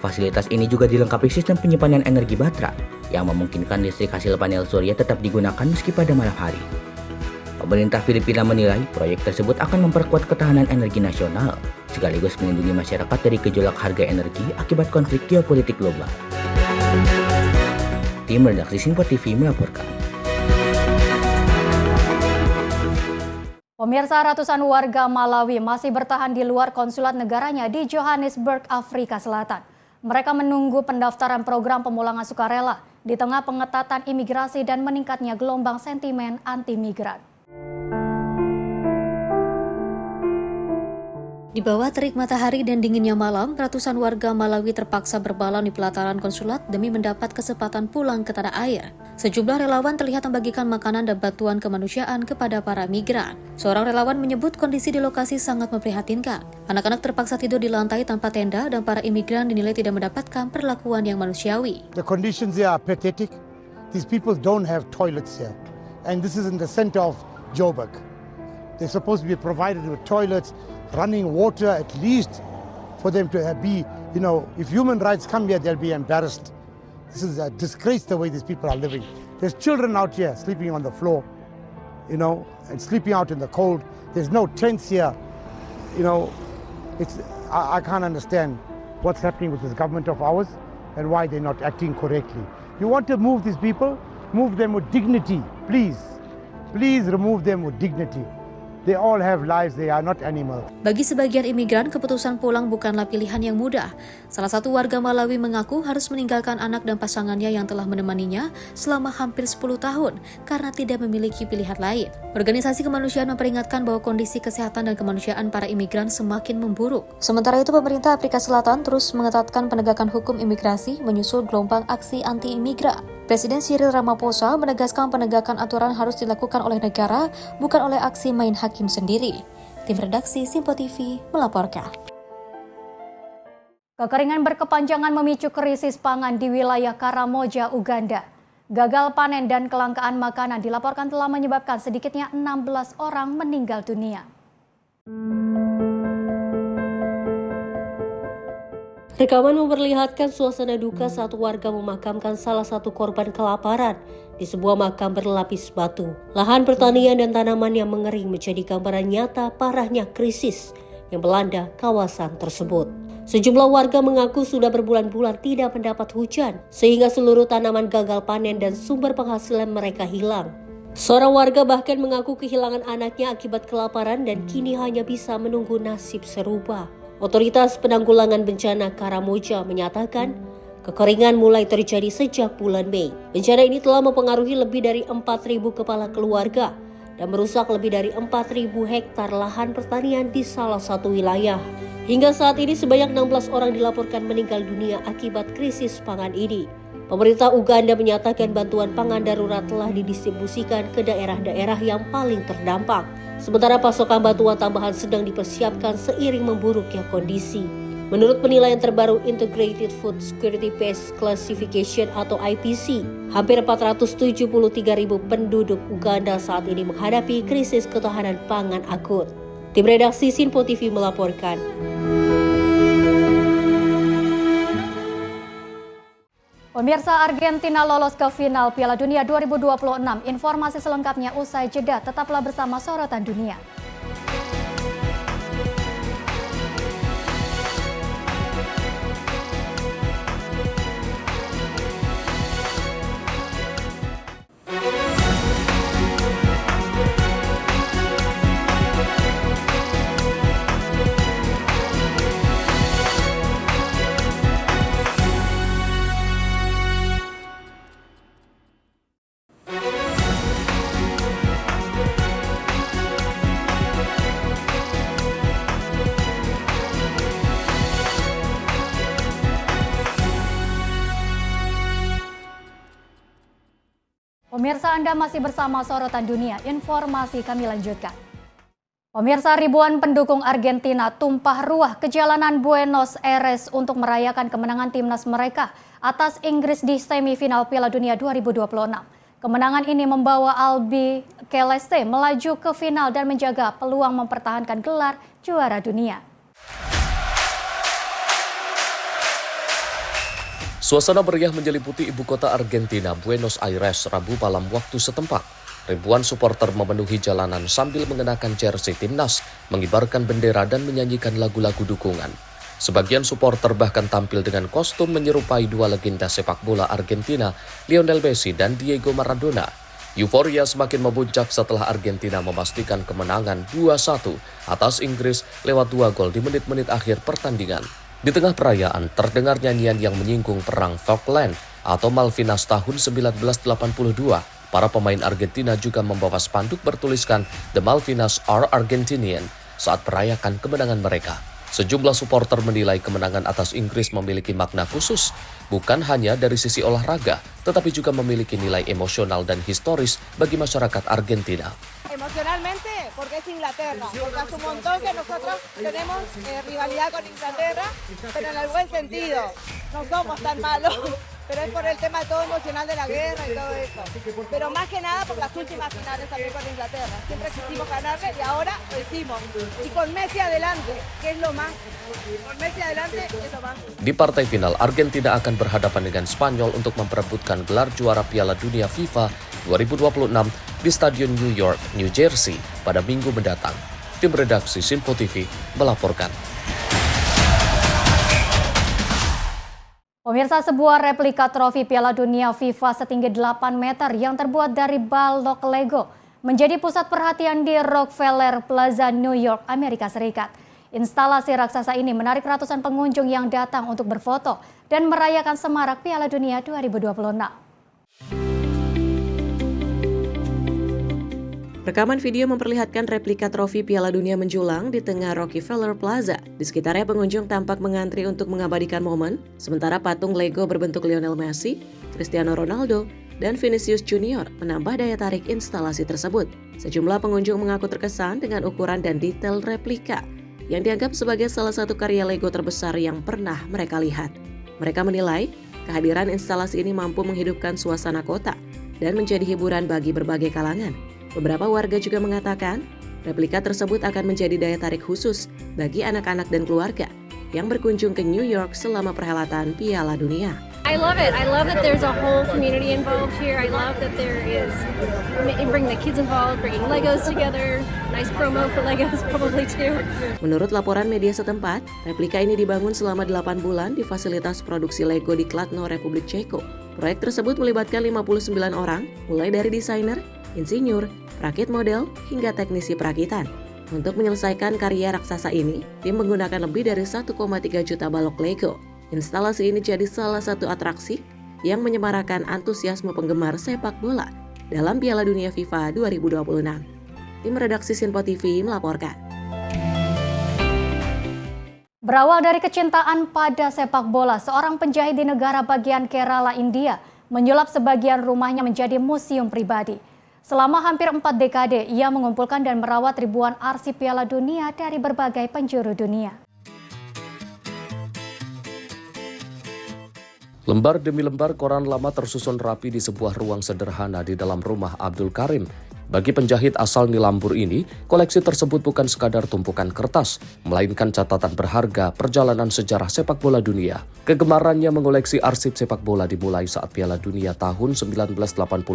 [SPEAKER 9] Fasilitas ini juga dilengkapi sistem penyimpanan energi baterai yang memungkinkan listrik hasil panel surya tetap digunakan meski pada malam hari. Pemerintah Filipina menilai proyek tersebut akan memperkuat ketahanan energi nasional, sekaligus melindungi masyarakat dari gejolak harga energi akibat konflik geopolitik global. Tim redaksi Simpo TV melaporkan.
[SPEAKER 1] Pemirsa, ratusan warga Malawi masih bertahan di luar konsulat negaranya di Johannesburg, Afrika Selatan. Mereka menunggu pendaftaran program pemulangan sukarela di tengah pengetatan imigrasi dan meningkatnya gelombang sentimen anti-migran.
[SPEAKER 2] Di bawah terik matahari dan dinginnya malam, ratusan warga Malawi terpaksa berbalan di pelataran konsulat demi mendapat kesempatan pulang ke tanah air. Sejumlah relawan terlihat membagikan makanan dan bantuan kemanusiaan kepada para migran. Seorang relawan menyebut kondisi di lokasi sangat memprihatinkan. Anak-anak terpaksa tidur di lantai tanpa tenda dan para imigran dinilai tidak mendapatkan perlakuan yang manusiawi.
[SPEAKER 12] The conditions here are pathetic. These people don't have toilets here. And this is in the center of Joburg. They're supposed to be provided with toilets, running water at least for them to be, if human rights come here, they'll be embarrassed. This is a disgrace the way these people are living. There's children out here sleeping on the floor, and sleeping out in the cold. There's no tents here. I can't understand what's happening with this government of ours and why they're not acting correctly. You want to move these people? Move them with dignity, please. Please remove them with dignity. They all have lives, they are not animals.
[SPEAKER 2] Bagi sebagian imigran, keputusan pulang bukanlah pilihan yang mudah. Salah satu warga Malawi mengaku harus meninggalkan anak dan pasangannya yang telah menemaninya selama hampir 10 tahun karena tidak memiliki pilihan lain. Organisasi kemanusiaan memperingatkan bahwa kondisi kesehatan dan kemanusiaan para imigran semakin memburuk. Sementara itu, pemerintah Afrika Selatan terus mengetatkan penegakan hukum imigrasi menyusul gelombang aksi anti-imigran. Presiden Cyril Ramaphosa menegaskan penegakan aturan harus dilakukan oleh negara, bukan oleh aksi main hakim sendiri. Tim redaksi Simpo TV melaporkan.
[SPEAKER 1] Kekeringan berkepanjangan memicu krisis pangan di wilayah Karamoja, Uganda. Gagal panen dan kelangkaan makanan dilaporkan telah menyebabkan sedikitnya 16 orang meninggal dunia.
[SPEAKER 2] Rekaman memperlihatkan suasana duka saat warga memakamkan salah satu korban kelaparan di sebuah makam berlapis batu. Lahan pertanian dan tanaman yang mengering menjadi gambaran nyata parahnya krisis yang melanda kawasan tersebut. Sejumlah warga mengaku sudah berbulan-bulan tidak mendapat hujan, sehingga seluruh tanaman gagal panen dan sumber penghasilan mereka hilang. Seorang warga bahkan mengaku kehilangan anaknya akibat kelaparan dan kini hanya bisa menunggu nasib serupa. Otoritas Penanggulangan Bencana Karamoja menyatakan kekeringan mulai terjadi sejak bulan Mei. Bencana ini telah mempengaruhi lebih dari 4.000 kepala keluarga dan merusak lebih dari 4.000 hektar lahan pertanian di salah satu wilayah. Hingga saat ini sebanyak 16 orang dilaporkan meninggal dunia akibat krisis pangan ini. Pemerintah Uganda menyatakan bantuan pangan darurat telah didistribusikan ke daerah-daerah yang paling terdampak. Sementara pasokan bantuan tambahan sedang dipersiapkan seiring memburuknya kondisi. Menurut penilaian terbaru Integrated Food Security Base Classification atau IPC, hampir 473.000 penduduk Uganda saat ini menghadapi krisis ketahanan pangan akut. Tim redaksi Simpo TV melaporkan.
[SPEAKER 1] Pemirsa, Argentina lolos ke final Piala Dunia 2026. Informasi selengkapnya usai jeda. Tetaplah bersama Sorotan Dunia. Pemirsa, Anda masih bersama Sorotan Dunia. Informasi kami lanjutkan. Pemirsa, ribuan pendukung Argentina tumpah ruah ke jalanan Buenos Aires untuk merayakan kemenangan timnas mereka atas Inggris di semifinal Piala Dunia 2026. Kemenangan ini membawa Albi Celeste melaju ke final dan menjaga peluang mempertahankan gelar juara dunia.
[SPEAKER 3] Suasana meriah menyelimuti ibu kota Argentina, Buenos Aires, Rabu malam waktu setempat. Ribuan supporter memenuhi jalanan sambil mengenakan jersey timnas, mengibarkan bendera dan menyanyikan lagu-lagu dukungan. Sebagian supporter bahkan tampil dengan kostum menyerupai dua legenda sepak bola Argentina, Lionel Messi dan Diego Maradona. Euforia semakin memuncak setelah Argentina memastikan kemenangan 2-1 atas Inggris lewat 2 gol di menit-menit akhir pertandingan. Di tengah perayaan, terdengar nyanyian yang menyinggung perang Falkland atau Malvinas tahun 1982. Para pemain Argentina juga membawa spanduk bertuliskan The Malvinas are Argentinian saat merayakan kemenangan mereka. Sejumlah supporter menilai kemenangan atas Inggris memiliki makna khusus, bukan hanya dari sisi olahraga, tetapi juga memiliki nilai emosional dan historis bagi masyarakat Argentina.
[SPEAKER 13] Emocionalmente, porque es Inglaterra, porque hace un montón que nosotros tenemos rivalidad con Inglaterra, pero en el buen sentido, no somos tan malos, pero es por el tema todo emocional de la guerra y todo eso. Pero más que nada por las últimas finales también con Inglaterra, siempre quisimos ganarle y ahora lo hicimos. Y con Messi adelante, que es lo más, con Messi adelante es lo más.
[SPEAKER 3] Di partai final, Argentina akan berhadapan dengan Spanyol untuk memperebutkan gelar juara Piala Dunia FIFA 2026 di Stadion New York, New Jersey pada Minggu mendatang. Tim redaksi Simpo TV melaporkan.
[SPEAKER 1] Pemirsa, sebuah replika trofi Piala Dunia FIFA setinggi 8 meter yang terbuat dari balok Lego menjadi pusat perhatian di Rockefeller Plaza, New York, Amerika Serikat. Instalasi raksasa ini menarik ratusan pengunjung yang datang untuk berfoto dan merayakan semarak Piala Dunia 2026.
[SPEAKER 14] Rekaman video memperlihatkan replika trofi Piala Dunia menjulang di tengah Rockefeller Plaza. Di sekitarnya pengunjung tampak mengantri untuk mengabadikan momen, sementara patung Lego berbentuk Lionel Messi, Cristiano Ronaldo, dan Vinicius Junior menambah daya tarik instalasi tersebut. Sejumlah pengunjung mengaku terkesan dengan ukuran dan detail replika, yang dianggap sebagai salah satu karya Lego terbesar yang pernah mereka lihat. Mereka menilai kehadiran instalasi ini mampu menghidupkan suasana kota dan menjadi hiburan bagi berbagai kalangan. Beberapa warga juga mengatakan replika tersebut akan menjadi daya tarik khusus bagi anak-anak dan keluarga yang berkunjung ke New York selama perhelatan Piala Dunia.
[SPEAKER 15] I love it. I love that there's a whole community involved here. I love that there is bringing the kids involved, bringing Legos together. Nice promo for Legos probably too.
[SPEAKER 14] Menurut laporan media setempat, replika ini dibangun selama 8 bulan di fasilitas produksi Lego di Kladno, Republik Ceko. Proyek tersebut melibatkan 59 orang, mulai dari desainer, insinyur, perakit model, hingga teknisi perakitan. Untuk menyelesaikan karya raksasa ini, tim menggunakan lebih dari 1,3 juta balok Lego. Instalasi ini jadi salah satu atraksi yang menyemarakan antusiasme penggemar sepak bola dalam Piala Dunia FIFA 2026. Tim redaksi Simpo TV melaporkan.
[SPEAKER 1] Berawal dari kecintaan pada sepak bola, seorang penjahit di negara bagian Kerala, India, menyulap sebagian rumahnya menjadi museum pribadi. Selama hampir 4 dekade, ia mengumpulkan dan merawat ribuan arsip Piala Dunia dari berbagai penjuru dunia.
[SPEAKER 3] Lembar demi lembar koran lama tersusun rapi di sebuah ruang sederhana di dalam rumah Abdul Karim. Bagi penjahit asal Nilambur ini, koleksi tersebut bukan sekadar tumpukan kertas, melainkan catatan berharga perjalanan sejarah sepak bola dunia. Kegemarannya mengoleksi arsip sepak bola dimulai saat Piala Dunia tahun 1986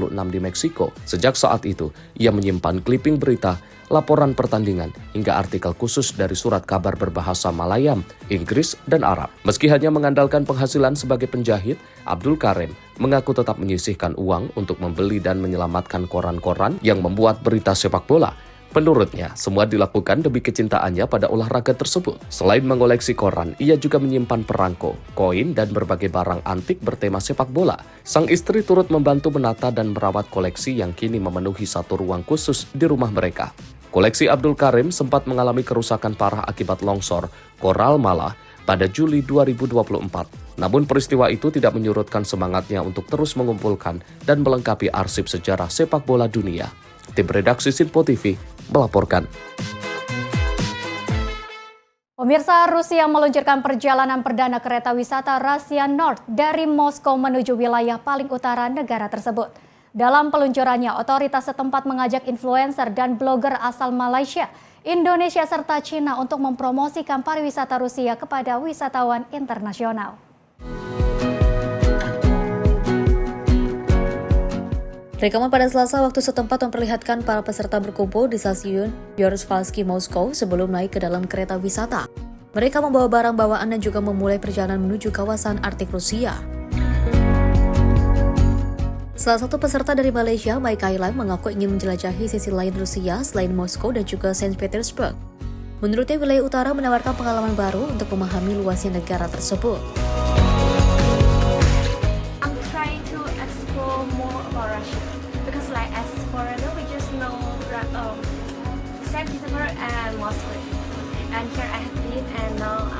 [SPEAKER 3] di Meksiko. Sejak saat itu, ia menyimpan clipping berita, laporan pertandingan, hingga artikel khusus dari surat kabar berbahasa Malayam, Inggris, dan Arab. Meski hanya mengandalkan penghasilan sebagai penjahit, Abdul Karim mengaku tetap menyisihkan uang untuk membeli dan menyelamatkan koran-koran yang membuat berita sepak bola. Menurutnya, semua dilakukan demi kecintaannya pada olahraga tersebut. Selain mengoleksi koran, ia juga menyimpan perangko, koin, dan berbagai barang antik bertema sepak bola. Sang istri turut membantu menata dan merawat koleksi yang kini memenuhi satu ruang khusus di rumah mereka. Koleksi Abdul Karim sempat mengalami kerusakan parah akibat longsor Koral Malah pada Juli 2024. Namun peristiwa itu tidak menyurutkan semangatnya untuk terus mengumpulkan dan melengkapi arsip sejarah sepak bola dunia. Tim redaksi Sinpo TV melaporkan.
[SPEAKER 1] Pemirsa, Rusia meluncurkan perjalanan perdana kereta wisata Russia North dari Moskow menuju wilayah paling utara negara tersebut. Dalam peluncurannya, otoritas setempat mengajak influencer dan blogger asal Malaysia, Indonesia serta Cina untuk mempromosikan pariwisata Rusia kepada wisatawan internasional.
[SPEAKER 16] Rekaman pada Selasa waktu setempat memperlihatkan para peserta berkumpul di stasiun Yorsvalsky, Moskow sebelum naik ke dalam kereta wisata. Mereka membawa barang bawaan dan juga memulai perjalanan menuju kawasan Arktik Rusia. Salah satu peserta dari Malaysia, Mike Kailan, mengaku ingin menjelajahi sisi lain Rusia selain Moskow dan juga Saint Petersburg. Menurutnya, wilayah utara menawarkan pengalaman baru untuk memahami luasnya negara tersebut.
[SPEAKER 15] I'm trying to explore more about Russia because, like, as foreigner, we just know Saint Petersburg and Moscow. And here I have been, and now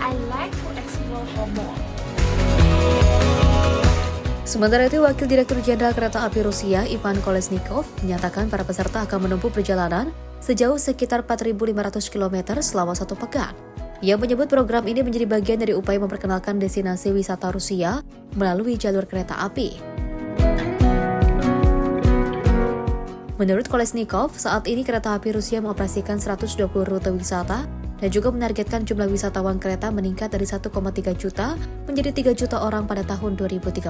[SPEAKER 15] I like to explore more.
[SPEAKER 16] Sementara itu, Wakil Direktur Jenderal Kereta Api Rusia, Ivan Kolesnikov, menyatakan para peserta akan menempuh perjalanan sejauh sekitar 4.500 km selama 1 pekan. Ia menyebut program ini menjadi bagian dari upaya memperkenalkan destinasi wisata Rusia melalui jalur kereta api. Menurut Kolesnikov, saat ini kereta api Rusia mengoperasikan 120 rute wisata dan juga menargetkan jumlah wisatawan kereta meningkat dari 1,3 juta menjadi 3 juta orang pada tahun 2030.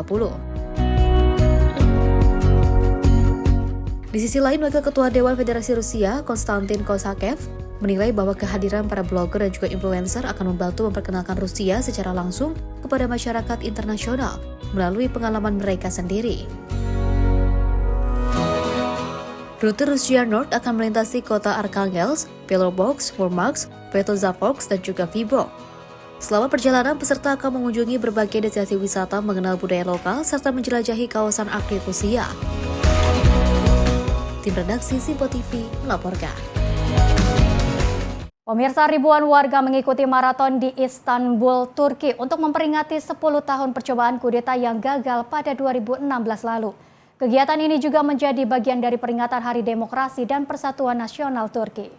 [SPEAKER 16] Di sisi lain, Wakil Ketua Dewan Federasi Rusia, Konstantin Kosakev, menilai bahwa kehadiran para blogger dan juga influencer akan membantu memperkenalkan Rusia secara langsung kepada masyarakat internasional melalui pengalaman mereka sendiri. Rute Russia North akan melintasi kota Arkhangelsk, Petrobras, Murmansk, Petrozavodsk, dan juga Vyborg. Selama perjalanan, peserta akan mengunjungi berbagai destinasi wisata, mengenal budaya lokal, serta menjelajahi kawasan Arktik Rusia. Tim redaksi Sinpo TV melaporkan.
[SPEAKER 1] Pemirsa, ribuan warga mengikuti maraton di Istanbul, Turki untuk memperingati 10 tahun percobaan kudeta yang gagal pada 2016 lalu. Kegiatan ini juga menjadi bagian dari peringatan Hari Demokrasi dan Persatuan Nasional Turki.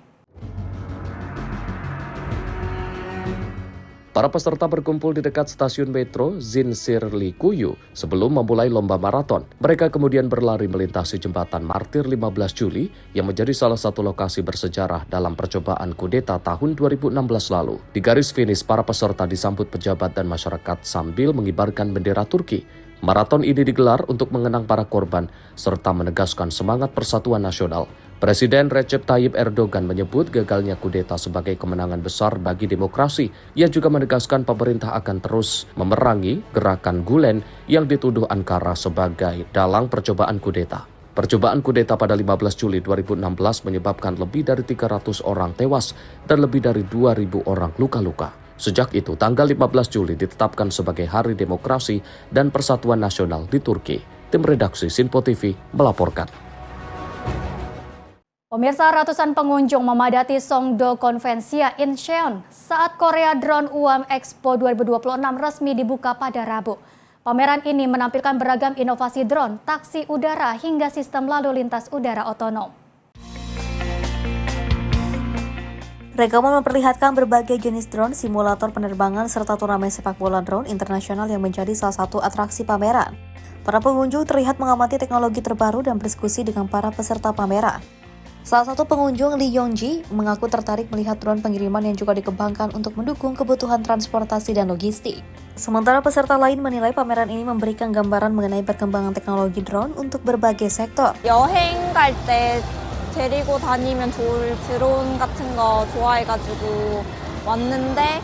[SPEAKER 3] Para peserta berkumpul di dekat stasiun metro Zincirlikuyu sebelum memulai lomba maraton. Mereka kemudian berlari melintasi jembatan Martir 15 Juli yang menjadi salah satu lokasi bersejarah dalam percobaan kudeta tahun 2016 lalu. Di garis finish, para peserta disambut pejabat dan masyarakat sambil mengibarkan bendera Turki. Maraton ini digelar untuk mengenang para korban serta menegaskan semangat persatuan nasional. Presiden Recep Tayyip Erdogan menyebut gagalnya kudeta sebagai kemenangan besar bagi demokrasi. Ia juga menegaskan pemerintah akan terus memerangi gerakan Gulen yang dituduh Ankara sebagai dalang percobaan kudeta. Percobaan kudeta pada 15 Juli 2016 menyebabkan lebih dari 300 orang tewas dan lebih dari 2.000 orang luka-luka. Sejak itu, tanggal 15 Juli ditetapkan sebagai Hari Demokrasi dan Persatuan Nasional di Turki. Tim redaksi Sinpo TV melaporkan.
[SPEAKER 1] Pemirsa, ratusan pengunjung memadati Songdo Convention Incheon saat Korea Drone UAM Expo 2026 resmi dibuka pada Rabu. Pameran ini menampilkan beragam inovasi drone, taksi udara, hingga sistem lalu lintas udara otonom.
[SPEAKER 16] Rekaman memperlihatkan berbagai jenis drone, simulator penerbangan, serta turnamen sepak bola drone internasional yang menjadi salah satu atraksi pameran. Para pengunjung terlihat mengamati teknologi terbaru dan berdiskusi dengan para peserta pameran. Salah satu pengunjung, Lee Yongji, mengaku tertarik melihat drone pengiriman yang juga dikembangkan untuk mendukung kebutuhan transportasi dan logistik. Sementara peserta lain menilai pameran ini memberikan gambaran mengenai perkembangan teknologi drone untuk berbagai sektor.
[SPEAKER 17] 여행 갈 때 데리고 다니면 좋을 드론 같은 거 좋아해가지고 왔는데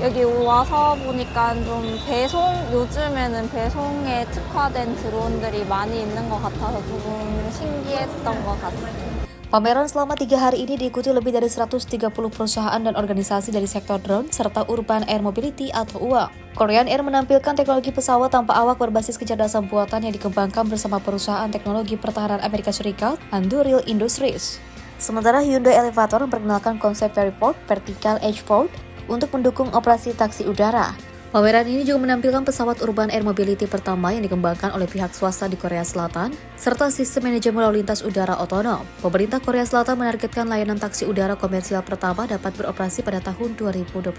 [SPEAKER 17] 여기 와서 보니까 좀 배송, 요즘에는 배송에 특화된 드론들이 많이 있는 것 같아서 조금 신기했던 것 같습니다.
[SPEAKER 16] Pameran selama 3 hari ini diikuti lebih dari 130 perusahaan dan organisasi dari sektor drone serta Urban Air Mobility atau UAM. Korean Air menampilkan teknologi pesawat tanpa awak berbasis kecerdasan buatan yang dikembangkan bersama perusahaan teknologi pertahanan Amerika Serikat, Anduril Industries. Sementara Hyundai Elevator memperkenalkan konsep Vertiport, Vertical Edge Port, untuk mendukung operasi taksi udara. Pameran ini juga menampilkan pesawat urban air mobility pertama yang dikembangkan oleh pihak swasta di Korea Selatan, serta sistem manajemen lalu lintas udara otonom. Pemerintah Korea Selatan menargetkan layanan taksi udara komersial pertama dapat beroperasi pada tahun 2028.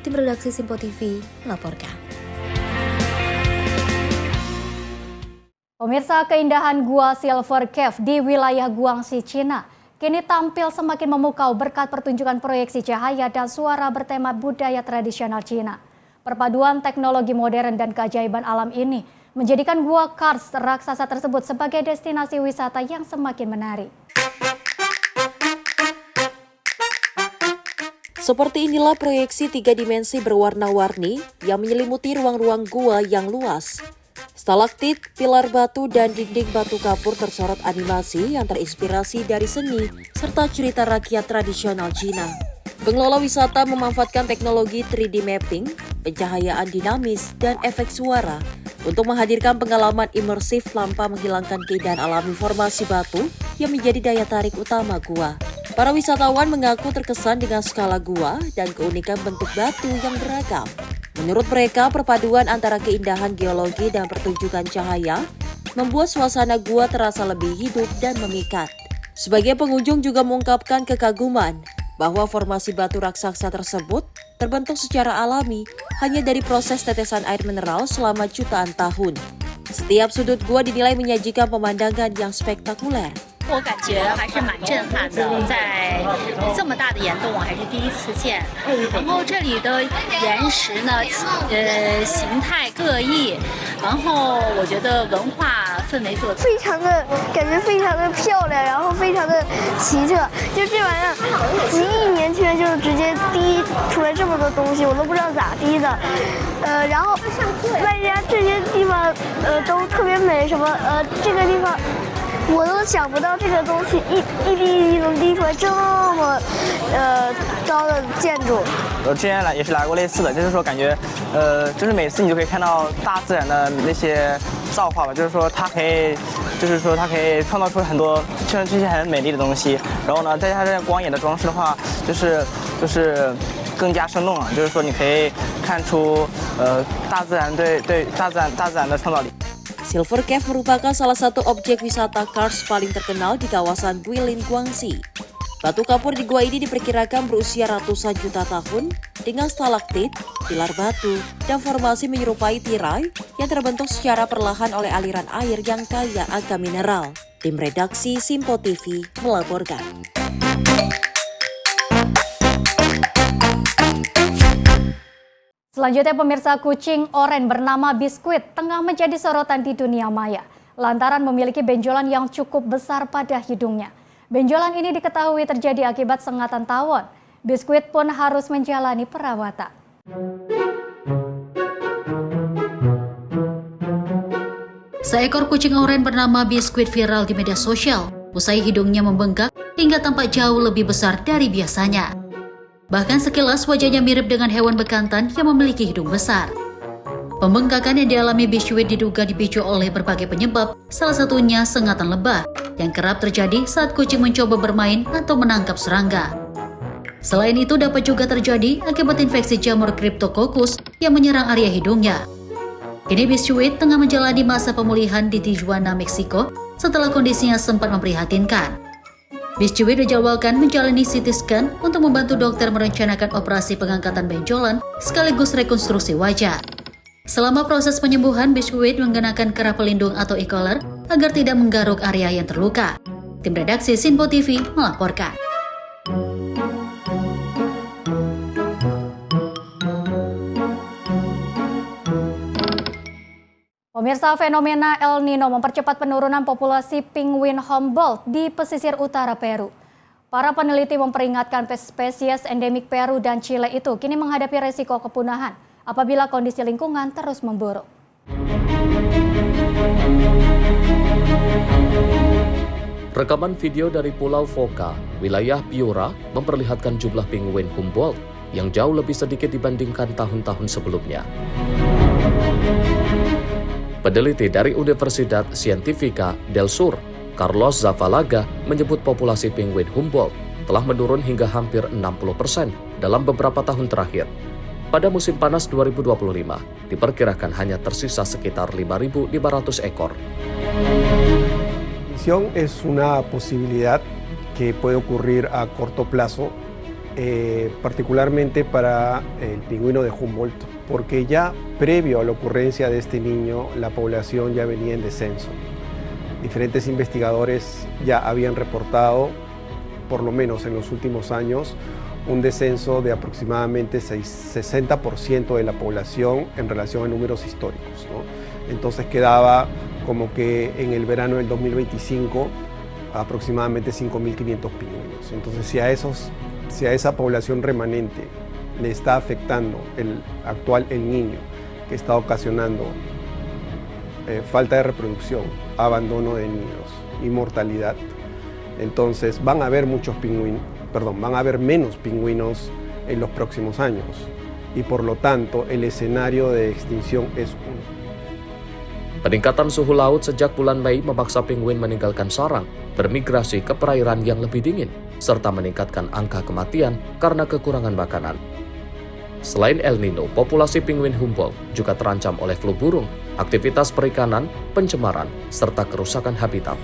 [SPEAKER 16] Tim redaksi Simpo TV melaporkan.
[SPEAKER 1] Pemirsa, keindahan Gua Silver Cave di wilayah Guangxi, Cina kini tampil semakin memukau berkat pertunjukan proyeksi cahaya dan suara bertema budaya tradisional Cina. Perpaduan teknologi modern dan keajaiban alam ini menjadikan Gua Kars raksasa tersebut sebagai destinasi wisata yang semakin menarik.
[SPEAKER 14] Seperti inilah proyeksi 3 dimensi berwarna-warni yang menyelimuti ruang-ruang gua yang luas. Stalaktit, pilar batu, dan dinding batu kapur tersorot animasi yang terinspirasi dari seni serta cerita rakyat tradisional Cina. Pengelola wisata memanfaatkan teknologi 3D mapping, pencahayaan dinamis, dan efek suara untuk menghadirkan pengalaman imersif tanpa menghilangkan keindahan alami formasi batu yang menjadi daya tarik utama gua. Para wisatawan mengaku terkesan dengan skala gua dan keunikan bentuk batu yang beragam. Menurut mereka, perpaduan antara keindahan geologi dan pertunjukan cahaya membuat suasana gua terasa lebih hidup dan memikat. Sebagian pengunjung juga mengungkapkan kekaguman bahwa formasi batu raksasa tersebut terbentuk secara alami hanya dari proses tetesan air mineral selama jutaan tahun. Setiap sudut gua dinilai menyajikan pemandangan yang spektakuler.
[SPEAKER 18] 我感觉还是蛮震撼的，在这么大的岩洞我还是第一次见。然后这里的岩石呢，形态各异，然后我觉得文化氛围做得
[SPEAKER 19] 非常的感觉非常的漂亮，然后非常的奇特。就这玩意儿，几亿年前就直接滴出来这么多东西，我都不知道咋滴的。然后外加这些地方都特别美，什么这个地方。 我都想不到这个东西一滴一滴能滴出来这么高的建筑。
[SPEAKER 20] 我之前也是来过类似的，就是说感觉就是每次你就可以看到大自然的那些造化吧，就是说它可以创造出很多这些很美丽的东西。然后呢，再加上这光影的装饰的话，就是更加生动了。就是说你可以看出大自然对大自然的创造力。
[SPEAKER 14] Silver Cave merupakan salah satu objek wisata Kars paling terkenal di kawasan Guilin, Guangxi. Batu kapur di gua ini diperkirakan berusia ratusan juta tahun dengan stalaktit, pilar batu, dan formasi menyerupai tirai yang terbentuk secara perlahan oleh aliran air yang kaya akan mineral. Tim redaksi Simpo TV melaporkan.
[SPEAKER 1] Selanjutnya, pemirsa, kucing oranye bernama Biskuit tengah menjadi sorotan di dunia maya lantaran memiliki benjolan yang cukup besar pada hidungnya. Benjolan ini diketahui terjadi akibat sengatan tawon. Biskuit pun harus menjalani perawatan.
[SPEAKER 21] Seekor kucing oranye bernama Biskuit viral di media sosial usai hidungnya membengkak hingga tampak jauh lebih besar dari biasanya. Bahkan sekilas wajahnya mirip dengan hewan bekantan yang memiliki hidung besar. Pembengkakan yang dialami Biskuit diduga dipicu oleh berbagai penyebab, salah satunya sengatan lebah yang kerap terjadi saat kucing mencoba bermain atau menangkap serangga. Selain itu dapat juga terjadi akibat infeksi jamur Cryptococcus yang menyerang area hidungnya. Kini Biskuit tengah menjalani masa pemulihan di Tijuana, Meksiko setelah kondisinya sempat memprihatinkan. Biskuit dijadwalkan menjalani CT scan untuk membantu dokter merencanakan operasi pengangkatan benjolan sekaligus rekonstruksi wajah. Selama proses penyembuhan, Biskuit menggunakan kerah pelindung atau e-collar agar tidak menggaruk area yang terluka. Tim redaksi Simpo TV melaporkan.
[SPEAKER 1] Pemirsa, fenomena El Nino mempercepat penurunan populasi penguin Humboldt di pesisir utara Peru. Para peneliti memperingatkan spesies endemik Peru dan Chile itu kini menghadapi resiko kepunahan apabila kondisi lingkungan terus memburuk.
[SPEAKER 3] Rekaman video dari Pulau Foca, wilayah Piura, memperlihatkan jumlah penguin Humboldt yang jauh lebih sedikit dibandingkan tahun-tahun sebelumnya. Peneliti dari Universidad Científica del Sur, Carlos Zavalaga, menyebut populasi penguin Humboldt telah menurun hingga hampir 60% dalam beberapa tahun terakhir. Pada musim panas 2025, diperkirakan hanya tersisa sekitar 5.500 ekor.
[SPEAKER 4] Es una posibilidad que puede ocurrir a corto plazo, particularmente para el pingüino de Humboldt, porque ya previo a la ocurrencia de este niño, la población ya venía en descenso. Diferentes investigadores ya habían reportado, por lo menos en los últimos años, un descenso de aproximadamente 60% de la población en relación a números históricos, ¿no? Entonces quedaba como que en el verano del 2025 aproximadamente 5.500 pingüinos. Entonces si a esa población remanente le está afectando el niño, que está ocasionando falta de reproducción, abandono de nidos y mortalidad, entonces van a haber menos pingüinos en los próximos años y por lo tanto el escenario de extinción es uno.
[SPEAKER 3] Peningkatan suhu laut sejak bulan Mei memaksa penguin meninggalkan sarang, bermigrasi ke perairan yang lebih dingin, serta meningkatkan angka kematian karena kekurangan makanan. Selain El Nino, populasi penguin Humboldt juga terancam oleh flu burung, aktivitas perikanan, pencemaran, serta kerusakan habitat.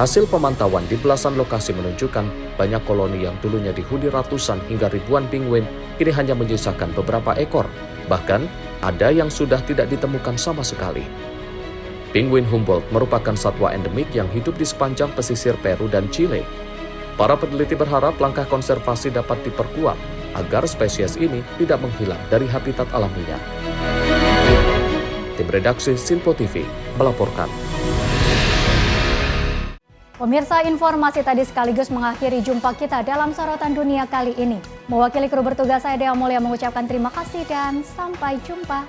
[SPEAKER 3] Hasil pemantauan di belasan lokasi menunjukkan banyak koloni yang dulunya dihuni ratusan hingga ribuan penguin kini hanya menyisakan beberapa ekor, bahkan ada yang sudah tidak ditemukan sama sekali. Penguin Humboldt merupakan satwa endemik yang hidup di sepanjang pesisir Peru dan Chile. Para peneliti berharap langkah konservasi dapat diperkuat agar spesies ini tidak menghilang dari habitat alaminya. Tim redaksi Sinpo TV melaporkan.
[SPEAKER 1] Pemirsa, informasi tadi sekaligus mengakhiri jumpa kita dalam Sorotan Dunia kali ini. Mewakili kru bertugas, saya Dea Mulia mengucapkan terima kasih dan sampai jumpa.